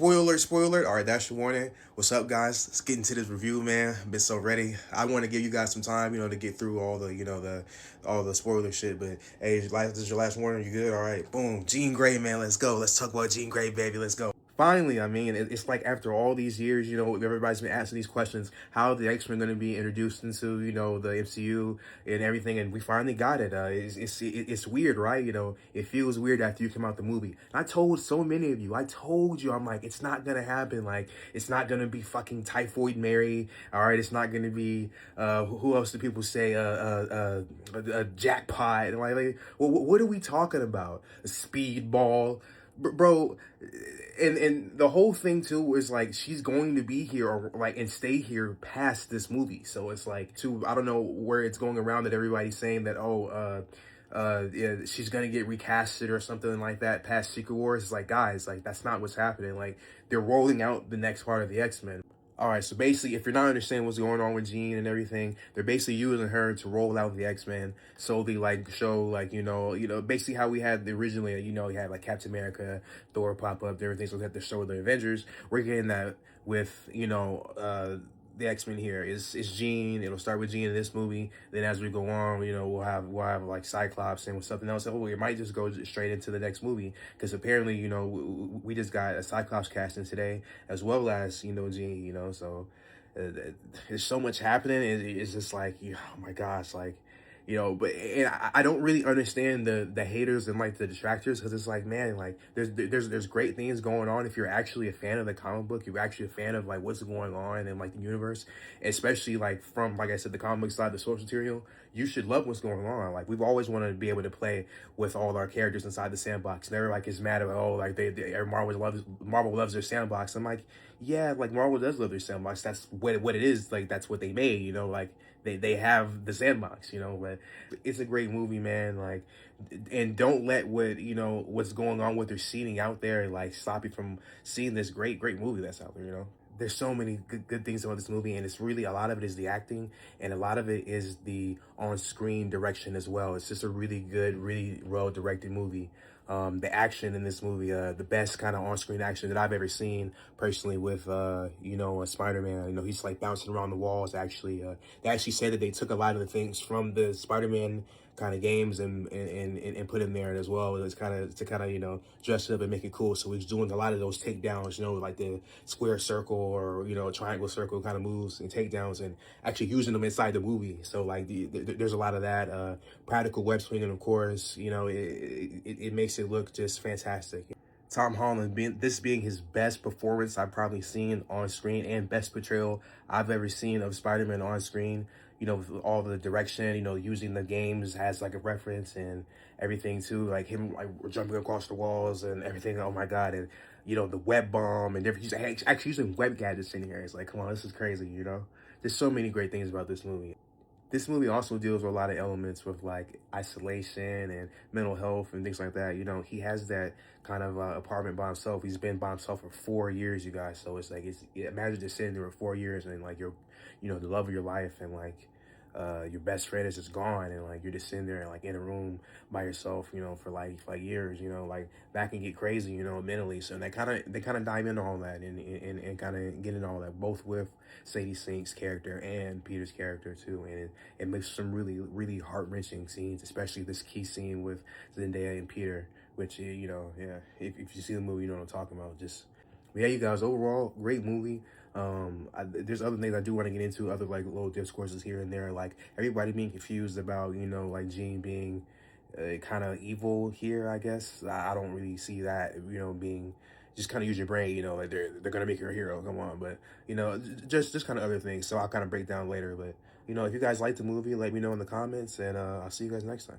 Spoiler alert. All right, that's your warning. What's up, guys? Let's get into this review, man. I've been so ready. I want to give you guys some time, to get through all the, all the spoiler shit. But hey, this is your last warning. You good? All right, boom. Jean Grey, man. Let's go. Let's talk about Jean Grey, baby. Let's go. Finally, I mean, it's like after all these years, everybody's been asking these questions. How are the X-Men going to be introduced into, the MCU and everything? And we finally got it. It's weird, right? It feels weird after you come out the movie. I told so many of you, I'm like, it's not going to happen. Like, it's not going to be fucking Typhoid Mary. All right, it's not going to be, who else do people say? A Jackpot. Like what are we talking about? A Speedball? Bro, and the whole thing too is like she's going to be here or like and stay here past this movie. So it's like I don't know where it's going around that everybody's saying that yeah, she's gonna get recasted or something like that past Secret Wars. It's like, guys, like that's not what's happening. Like they're rolling out the next part of the X-Men. All right, so basically, if you're not understanding what's going on with Jean and everything, they're basically using her to roll out the X-Men. So they like show like, basically how we had originally, you had like Captain America, Thor pop up, everything. So we had to show the Avengers. We're getting that with, the X-Men here is Jean. It'll start with Jean in this movie. Then as we go on, we'll have like Cyclops and something else. Oh, it might just go straight into the next movie because apparently, we just got a Cyclops casting today as well as Jean. So there's so much happening. It's just like, oh my gosh, like. But and I don't really understand the haters and like the detractors because it's like, man, like there's great things going on if you're actually a fan of the comic book, you're actually a fan of like what's going on in like the universe, especially like from like I said the comic book side, the source material. You should love what's going on. Like we've always wanted to be able to play with all our characters inside the sandbox. Never like is mad about like Marvel loves their sandbox. I'm like, yeah, like Marvel does love their sandbox. That's what it is. Like that's what they made. Like they have the sandbox. But it's a great movie, man. Like, and don't let what's going on with their seating out there like stop you from seeing this great movie that's out there. There's so many good things about this movie, and it's really a lot of it is the acting, and a lot of it is the on-screen direction as well. It's just a really good, really well-directed movie. The action in this movie, the best kind of on-screen action that I've ever seen personally with, Spider-Man. He's like bouncing around the walls. Actually, they actually said that they took a lot of the things from the Spider-Man kind of games and put in there as well. It's kind of to dress it up and make it cool. So he's doing a lot of those takedowns, like the square circle or triangle circle kind of moves and takedowns, and actually using them inside the movie. So like there's a lot of that practical web swinging, of course. It makes it look just fantastic. Tom Holland being his best performance I've probably seen on screen and best portrayal I've ever seen of Spider-Man on screen. With all the direction, using the games as like a reference and everything too, like him like jumping across the walls and everything. Oh my God. And, the web bomb and different, he's actually using web gadgets in here. It's like, come on, this is crazy, There's so many great things about this movie. This movie also deals with a lot of elements with like isolation and mental health and things like that. He has that kind of apartment by himself. He's been by himself for 4 years, you guys. So it's like, imagine just sitting there for 4 years and like the love of your life and like your best friend is just gone and like you're just sitting there like in a room by yourself, for like years, like that can get crazy, mentally. So they kind of dive into all that and kind of get into all that, both with Sadie Sink's character and Peter's character too, and it makes some really heart-wrenching scenes, especially this key scene with Zendaya and Peter, which yeah, if you see the movie, you know what I'm talking about. But yeah, you guys, overall, great movie. There's other things I do want to get into, other like little discourses here and there, like everybody being confused about, like Jean being kind of evil here, I guess. I don't really see that, being, just kind of use your brain, like they're gonna make her a hero, come on. But, just kind of other things. So I'll kind of break down later. But, if you guys like the movie, let me know in the comments, and I'll see you guys next time.